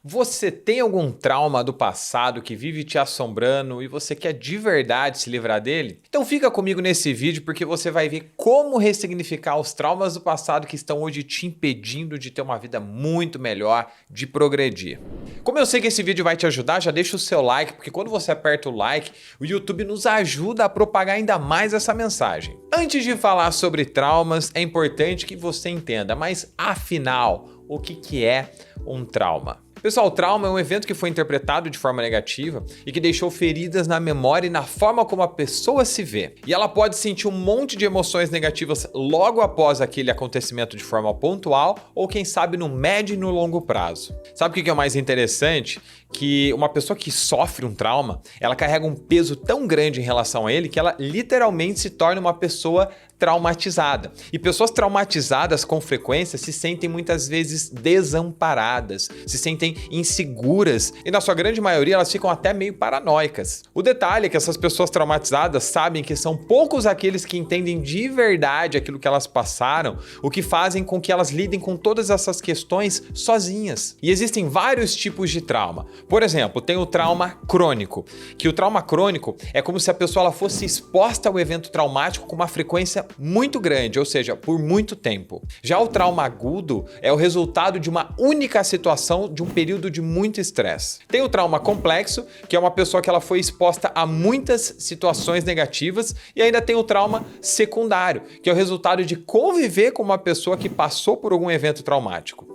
Você tem algum trauma do passado que vive te assombrando e você quer de verdade se livrar dele? Então fica comigo nesse vídeo porque você vai ver como ressignificar os traumas do passado que estão hoje te impedindo de ter uma vida muito melhor, de progredir. Como eu sei que esse vídeo vai te ajudar, já deixa o seu like, porque quando você aperta o like, o YouTube nos ajuda a propagar ainda mais essa mensagem. Antes de falar sobre traumas, é importante que você entenda, mas afinal, o que é um trauma? Pessoal, o trauma é um evento que foi interpretado de forma negativa e que deixou feridas na memória e na forma como a pessoa se vê. E ela pode sentir um monte de emoções negativas logo após aquele acontecimento de forma pontual ou quem sabe no médio e no longo prazo. Sabe o que é o mais interessante? Que uma pessoa que sofre um trauma, ela carrega um peso tão grande em relação a ele que ela literalmente se torna uma pessoa traumatizada. E pessoas traumatizadas com frequência se sentem muitas vezes desamparadas, se sentem inseguras e na sua grande maioria elas ficam até meio paranoicas. O detalhe é que essas pessoas traumatizadas sabem que são poucos aqueles que entendem de verdade aquilo que elas passaram, o que fazem com que elas lidem com todas essas questões sozinhas. E existem vários tipos de trauma. Por exemplo, tem o trauma crônico, que o trauma crônico é como se a pessoa ela fosse exposta ao evento traumático com uma frequência muito grande, ou seja, por muito tempo. Já o trauma agudo é o resultado de uma única situação de um período de muito estresse. Tem o trauma complexo, que é uma pessoa que ela foi exposta a muitas situações negativas, e ainda tem o trauma secundário, que é o resultado de conviver com uma pessoa que passou por algum evento traumático.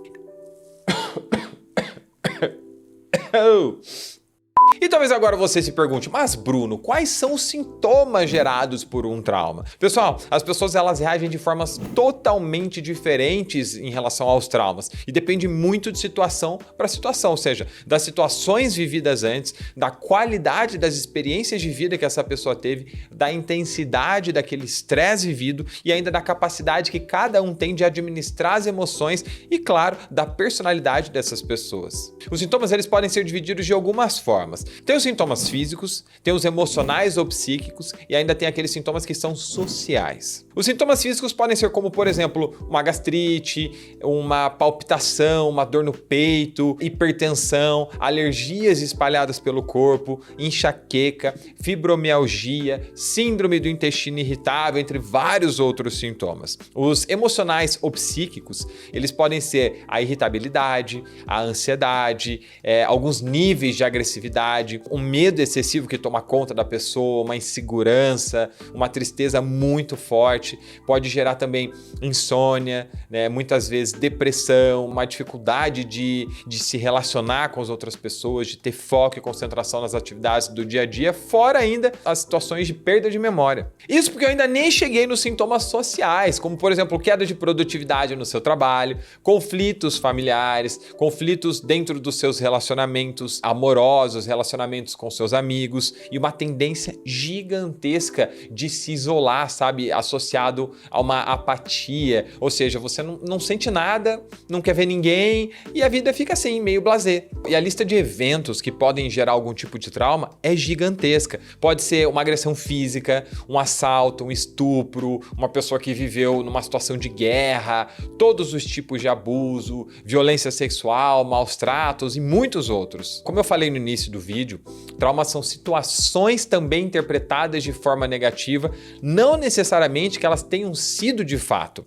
E talvez agora você se pergunte, mas Bruno, quais são os sintomas gerados por um trauma? Pessoal, as pessoas elas reagem de formas totalmente diferentes em relação aos traumas e depende muito de situação para situação, ou seja, das situações vividas antes, da qualidade das experiências de vida que essa pessoa teve, da intensidade daquele estresse vivido e ainda da capacidade que cada um tem de administrar as emoções e, claro, da personalidade dessas pessoas. Os sintomas eles podem ser divididos de algumas formas. Tem os sintomas físicos, tem os emocionais ou psíquicos e ainda tem aqueles sintomas que são sociais. Os sintomas físicos podem ser como, por exemplo, uma gastrite, uma palpitação, uma dor no peito, hipertensão, alergias espalhadas pelo corpo, enxaqueca, fibromialgia, síndrome do intestino irritável, entre vários outros sintomas. Os emocionais ou psíquicos, eles podem ser a irritabilidade, a ansiedade, alguns níveis de agressividade, um medo excessivo que toma conta da pessoa, uma insegurança, uma tristeza muito forte, pode gerar também insônia, né? Muitas vezes depressão, uma dificuldade de se relacionar com as outras pessoas, de ter foco e concentração nas atividades do dia a dia, fora ainda as situações de perda de memória. Isso porque eu ainda nem cheguei nos sintomas sociais, como por exemplo, queda de produtividade no seu trabalho, conflitos familiares, conflitos dentro dos seus relacionamentos amorosos, relacionamentos com seus amigos e uma tendência gigantesca de se isolar, sabe? Associado a uma apatia, ou seja, você não sente nada, não quer ver ninguém e a vida fica assim, meio blasé. E a lista de eventos que podem gerar algum tipo de trauma é gigantesca. Pode ser uma agressão física, um assalto, um estupro, uma pessoa que viveu numa situação de guerra, todos os tipos de abuso, violência sexual, maus tratos e muitos outros. Como eu falei no início do vídeo, traumas são situações também interpretadas de forma negativa, não necessariamente que elas tenham sido de fato.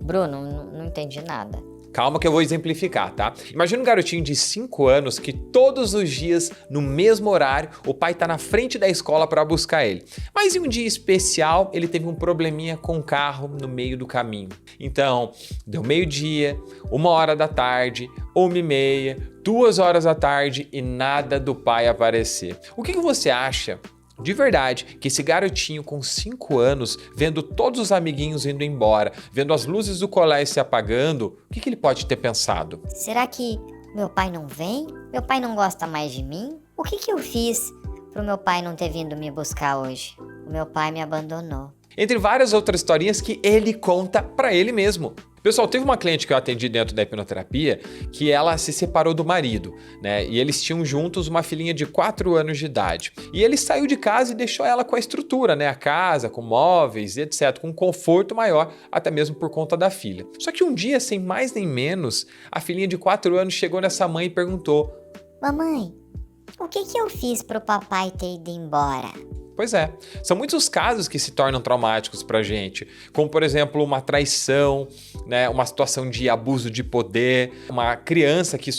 Bruno, não entendi nada. Calma que eu vou exemplificar, tá? Imagina um garotinho de 5 anos que todos os dias, no mesmo horário, o pai tá na frente da escola para buscar ele. Mas em um dia especial, ele teve um probleminha com o carro no meio do caminho. Então, deu meio-dia, 1h da tarde, 1h30, 2h da tarde e nada do pai aparecer. O que você acha? De verdade, que esse garotinho com 5 anos, vendo todos os amiguinhos indo embora, vendo as luzes do colégio se apagando, o que ele pode ter pensado? Será que meu pai não vem? Meu pai não gosta mais de mim? O que eu fiz pro meu pai não ter vindo me buscar hoje? O meu pai me abandonou. entre várias outras historinhas que ele conta pra ele mesmo. Pessoal, teve uma cliente que eu atendi dentro da hipnoterapia que ela se separou do marido, né? E eles tinham juntos uma filhinha de 4 anos de idade. E ele saiu de casa e deixou ela com a estrutura, né? A casa, com móveis e etc., com um conforto maior, até mesmo por conta da filha. Só que um dia, sem mais nem menos, a filhinha de 4 anos chegou nessa mãe e perguntou: Mamãe, o que eu fiz pro papai ter ido embora? Pois é, são muitos os casos que se tornam traumáticos pra gente, como por exemplo uma traição, né, uma situação de abuso de poder, uma criança que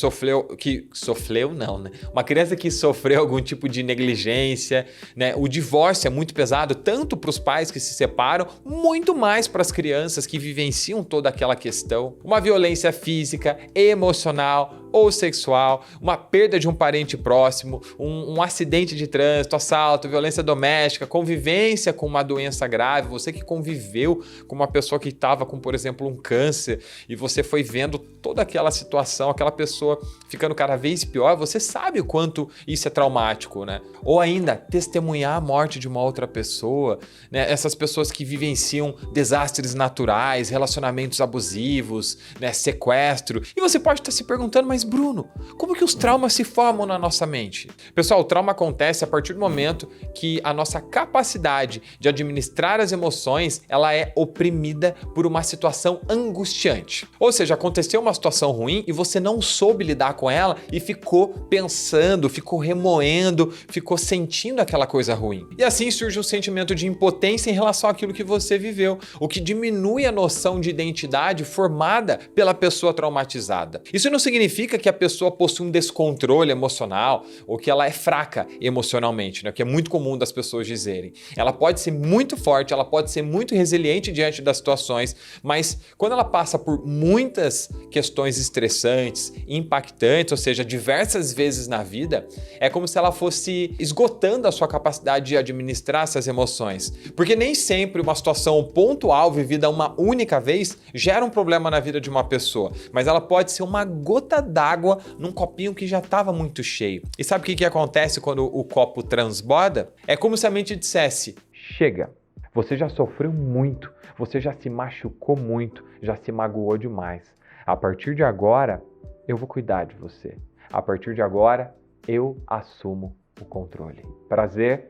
uma criança que sofreu algum tipo de negligência, né, o divórcio é muito pesado tanto para os pais que se separam, muito mais para as crianças que vivenciam toda aquela questão, uma violência física, emocional ou sexual, uma perda de um parente próximo, um acidente de trânsito, assalto, violência doméstica, convivência com uma doença grave, você que conviveu com uma pessoa que estava com, por exemplo, um câncer e você foi vendo toda aquela situação, aquela pessoa ficando cada vez pior, você sabe o quanto isso é traumático, né? Ou ainda, testemunhar a morte de uma outra pessoa, né? Essas pessoas que vivenciam desastres naturais, relacionamentos abusivos, né? Sequestro. E você pode estar se perguntando, mas Bruno, como que os traumas se formam na nossa mente? Pessoal, o trauma acontece a partir do momento que a nossa capacidade de administrar as emoções, ela é oprimida por uma situação angustiante. Ou seja, aconteceu uma situação ruim e você não soube lidar com ela e ficou pensando, ficou remoendo, ficou sentindo aquela coisa ruim. E assim surge um sentimento de impotência em relação àquilo que você viveu, o que diminui a noção de identidade formada pela pessoa traumatizada. Isso não significa que a pessoa possui um descontrole emocional ou que ela é fraca emocionalmente, né? O que é muito comum das pessoas dizerem. Ela pode ser muito forte, ela pode ser muito resiliente diante das situações, mas quando ela passa por muitas questões estressantes, impactantes, ou seja, diversas vezes na vida, é como se ela fosse esgotando a sua capacidade de administrar essas emoções. Porque nem sempre uma situação pontual vivida uma única vez gera um problema na vida de uma pessoa, mas ela pode ser uma gota d'água num copinho que já estava muito cheio. E sabe o que acontece quando o copo transborda? É como se a mente dissesse: chega, você já sofreu muito, você já se machucou muito, já se magoou demais. A partir de agora, eu vou cuidar de você. A partir de agora, eu assumo o controle. Prazer,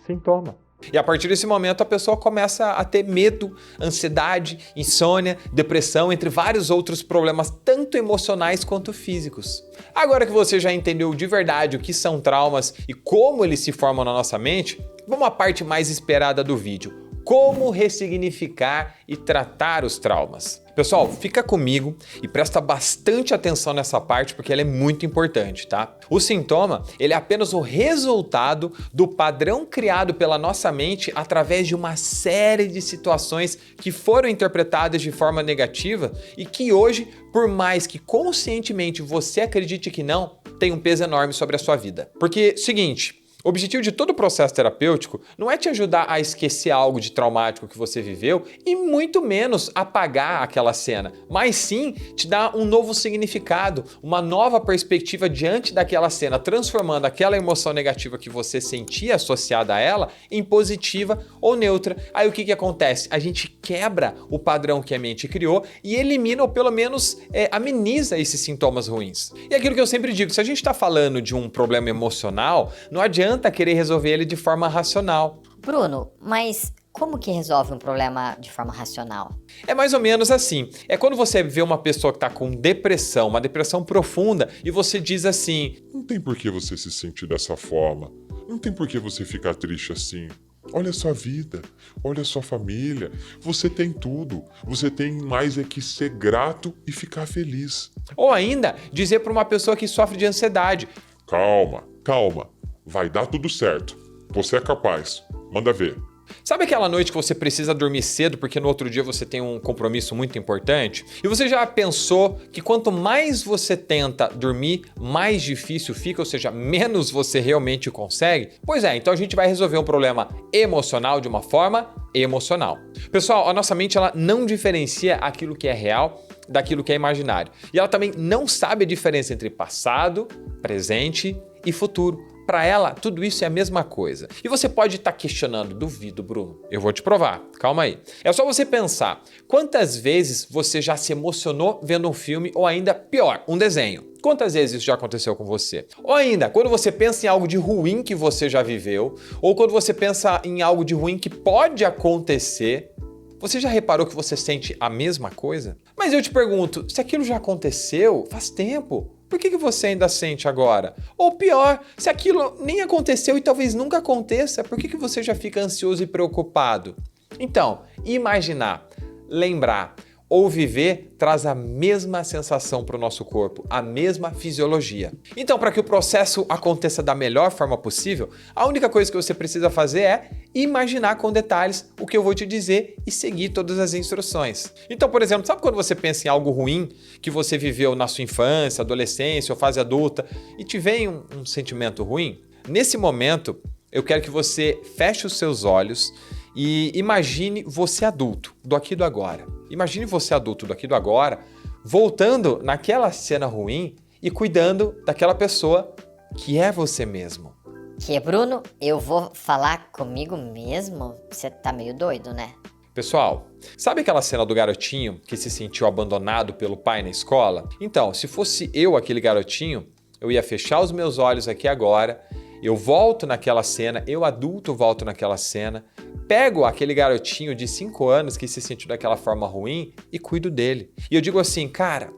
sintoma. E a partir desse momento a pessoa começa a ter medo, ansiedade, insônia, depressão, entre vários outros problemas, tanto emocionais quanto físicos. Agora que você já entendeu de verdade o que são traumas e como eles se formam na nossa mente, vamos à parte mais esperada do vídeo: como ressignificar e tratar os traumas. Pessoal, fica comigo e presta bastante atenção nessa parte porque ela é muito importante, tá? O sintoma, ele é apenas o resultado do padrão criado pela nossa mente através de uma série de situações que foram interpretadas de forma negativa e que hoje, por mais que conscientemente você acredite que não, tem um peso enorme sobre a sua vida. Porque, seguinte, o objetivo de todo o processo terapêutico não é te ajudar a esquecer algo de traumático que você viveu e muito menos apagar aquela cena, mas sim te dar um novo significado, uma nova perspectiva diante daquela cena, transformando aquela emoção negativa que você sentia associada a ela em positiva ou neutra. Aí o que acontece? A gente quebra o padrão que a mente criou e elimina ou pelo menos ameniza esses sintomas ruins. E aquilo que eu sempre digo, se a gente está falando de um problema emocional, não adianta querer resolver ele de forma racional. Bruno, mas como que resolve um problema de forma racional? É mais ou menos assim. É quando você vê uma pessoa que está com depressão, uma depressão profunda, e você diz assim: não tem por que você se sentir dessa forma. Não tem por que você ficar triste assim. Olha a sua vida, olha a sua família. Você tem tudo. Você tem mais é que ser grato e ficar feliz. Ou ainda, dizer para uma pessoa que sofre de ansiedade: calma, calma. Vai dar tudo certo. Você é capaz. Manda ver. Sabe aquela noite que você precisa dormir cedo porque no outro dia você tem um compromisso muito importante? E você já pensou que quanto mais você tenta dormir, mais difícil fica, ou seja, menos você realmente consegue? Pois é, então a gente vai resolver um problema emocional de uma forma emocional. Pessoal, a nossa mente ela não diferencia aquilo que é real daquilo que é imaginário. E ela também não sabe a diferença entre passado, presente e futuro. Para ela, tudo isso é a mesma coisa. E você pode estar questionando, duvido, Bruno. Eu vou te provar, calma aí. É só você pensar, quantas vezes você já se emocionou vendo um filme ou ainda pior, um desenho? Quantas vezes isso já aconteceu com você? Ou ainda, quando você pensa em algo de ruim que você já viveu, ou quando você pensa em algo de ruim que pode acontecer, você já reparou que você sente a mesma coisa? Mas eu te pergunto, se aquilo já aconteceu, faz tempo, por que você ainda sente agora? Ou pior, se aquilo nem aconteceu e talvez nunca aconteça, por que você já fica ansioso e preocupado? Então, imaginar, lembrar ou viver traz a mesma sensação para o nosso corpo, a mesma fisiologia. Então, para que o processo aconteça da melhor forma possível, a única coisa que você precisa fazer é imaginar com detalhes o que eu vou te dizer e seguir todas as instruções. Então, por exemplo, sabe quando você pensa em algo ruim que você viveu na sua infância, adolescência ou fase adulta e te vem um sentimento ruim? Nesse momento, eu quero que você feche os seus olhos e imagine você adulto, do aqui e do agora. Imagine você adulto do aqui e do agora, voltando naquela cena ruim e cuidando daquela pessoa que é você mesmo. Que, Bruno, eu vou falar comigo mesmo? Você tá meio doido, né? Pessoal, sabe aquela cena do garotinho que se sentiu abandonado pelo pai na escola? Então, se fosse eu aquele garotinho, eu ia fechar os meus olhos aqui agora, eu volto naquela cena, eu adulto volto naquela cena, pego aquele garotinho de 5 anos que se sentiu daquela forma ruim e cuido dele. E eu digo assim, cara,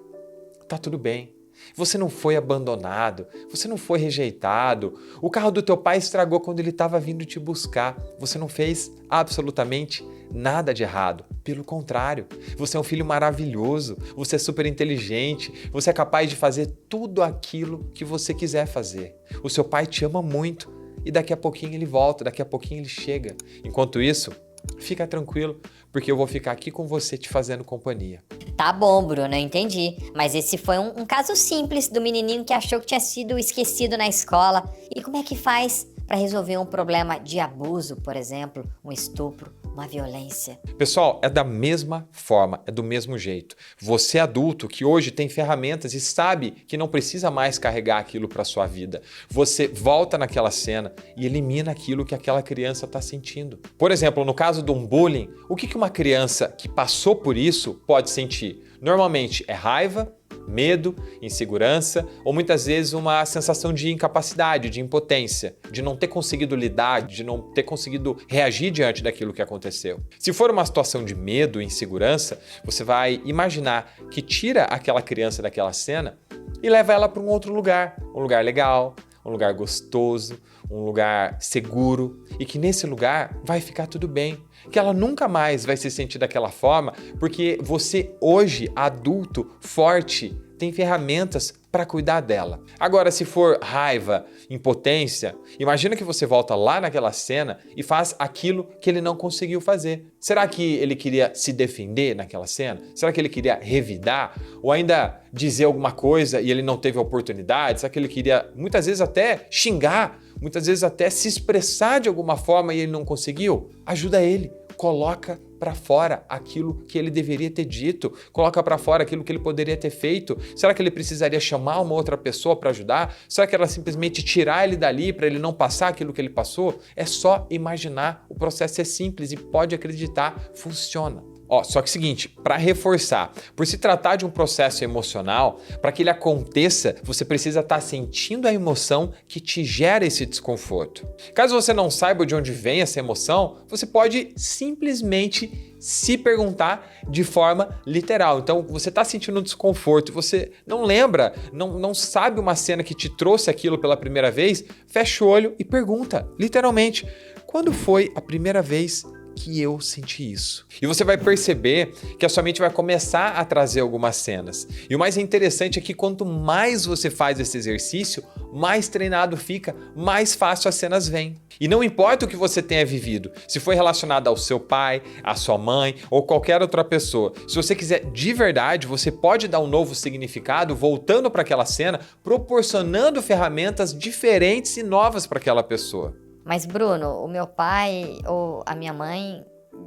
tá tudo bem. Você não foi abandonado, você não foi rejeitado, o carro do teu pai estragou quando ele estava vindo te buscar. Você não fez absolutamente nada de errado. Pelo contrário, você é um filho maravilhoso, você é super inteligente, você é capaz de fazer tudo aquilo que você quiser fazer. O seu pai te ama muito e daqui a pouquinho ele volta, daqui a pouquinho ele chega. Enquanto isso, fica tranquilo, porque eu vou ficar aqui com você te fazendo companhia. Tá bom, Bruno, eu entendi. Mas esse foi um caso simples do menininho que achou que tinha sido esquecido na escola. E como é que faz para resolver um problema de abuso, por exemplo, um estupro, uma violência? Pessoal, é da mesma forma, é do mesmo jeito. Você adulto que hoje tem ferramentas e sabe que não precisa mais carregar aquilo para sua vida. Você volta naquela cena e elimina aquilo que aquela criança está sentindo. Por exemplo, no caso de um bullying, o que uma criança que passou por isso pode sentir? Normalmente é raiva, medo, insegurança ou muitas vezes uma sensação de incapacidade, de impotência, de não ter conseguido lidar, de não ter conseguido reagir diante daquilo que aconteceu. Se for uma situação de medo e insegurança, você vai imaginar que tira aquela criança daquela cena e leva ela para um outro lugar, um lugar legal, um lugar gostoso, um lugar seguro e que nesse lugar vai ficar tudo bem, que ela nunca mais vai se sentir daquela forma porque você hoje, adulto, forte, tem ferramentas para cuidar dela. Agora, se for raiva, impotência, imagina que você volta lá naquela cena e faz aquilo que ele não conseguiu fazer. Será que ele queria se defender naquela cena? Será que ele queria revidar? Ou ainda dizer alguma coisa e ele não teve a oportunidade? Será que ele queria, muitas vezes, até xingar? Muitas vezes até se expressar de alguma forma e ele não conseguiu? Ajuda ele, coloca para fora aquilo que ele deveria ter dito, coloca para fora aquilo que ele poderia ter feito. Será que ele precisaria chamar uma outra pessoa para ajudar? Será que era simplesmente tirar ele dali para ele não passar aquilo que ele passou? É só imaginar, o processo é simples e pode acreditar, funciona. Só que é o seguinte, para reforçar, por se tratar de um processo emocional, para que ele aconteça, você precisa estar sentindo a emoção que te gera esse desconforto. Caso você não saiba de onde vem essa emoção, você pode simplesmente se perguntar de forma literal. Então, você está sentindo um desconforto, você não lembra, não sabe uma cena que te trouxe aquilo pela primeira vez, fecha o olho e pergunta, literalmente, quando foi a primeira vez que eu senti isso? E você vai perceber que a sua mente vai começar a trazer algumas cenas. E o mais interessante é que quanto mais você faz esse exercício, mais treinado fica, mais fácil as cenas vêm. E não importa o que você tenha vivido, se foi relacionado ao seu pai, à sua mãe ou qualquer outra pessoa, se você quiser de verdade, você pode dar um novo significado voltando para aquela cena, proporcionando ferramentas diferentes e novas para aquela pessoa. Mas, Bruno, o meu pai ou a minha mãe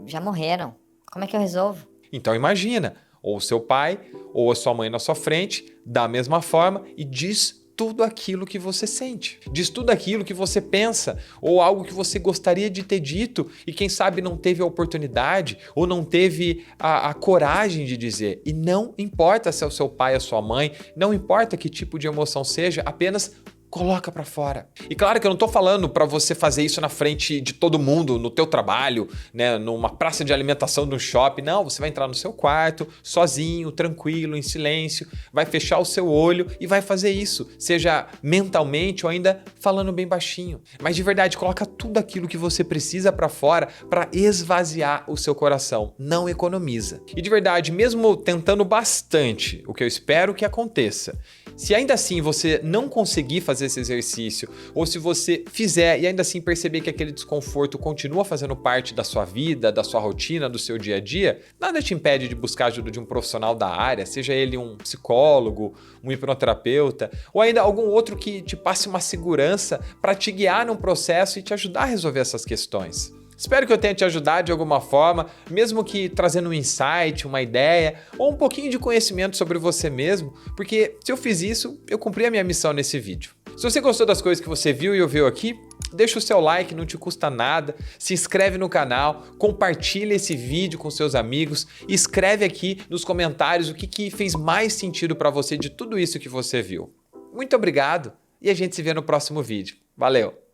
já morreram. Como é que eu resolvo? Então imagina, ou o seu pai ou a sua mãe na sua frente, da mesma forma, e diz tudo aquilo que você sente. Diz tudo aquilo que você pensa, ou algo que você gostaria de ter dito e quem sabe não teve a oportunidade ou não teve a coragem de dizer. E não importa se é o seu pai, a sua mãe, não importa que tipo de emoção seja, apenas coloca pra fora. E claro que eu não tô falando pra você fazer isso na frente de todo mundo, no teu trabalho, né, numa praça de alimentação no shopping. Não, você vai entrar no seu quarto, sozinho, tranquilo, em silêncio, vai fechar o seu olho e vai fazer isso, seja mentalmente ou ainda falando bem baixinho. Mas de verdade, coloca tudo aquilo que você precisa pra fora pra esvaziar o seu coração. Não economiza. E de verdade, mesmo tentando bastante, o que eu espero que aconteça, se ainda assim você não conseguir fazer esse exercício, ou se você fizer e ainda assim perceber que aquele desconforto continua fazendo parte da sua vida, da sua rotina, do seu dia a dia, nada te impede de buscar a ajuda de um profissional da área, seja ele um psicólogo, um hipnoterapeuta, ou ainda algum outro que te passe uma segurança para te guiar num processo e te ajudar a resolver essas questões. Espero que eu tenha te ajudado de alguma forma, mesmo que trazendo um insight, uma ideia ou um pouquinho de conhecimento sobre você mesmo, porque se eu fiz isso, eu cumpri a minha missão nesse vídeo. Se você gostou das coisas que você viu e ouviu aqui, deixa o seu like, não te custa nada, se inscreve no canal, compartilha esse vídeo com seus amigos e escreve aqui nos comentários o que fez mais sentido para você de tudo isso que você viu. Muito obrigado e a gente se vê no próximo vídeo. Valeu!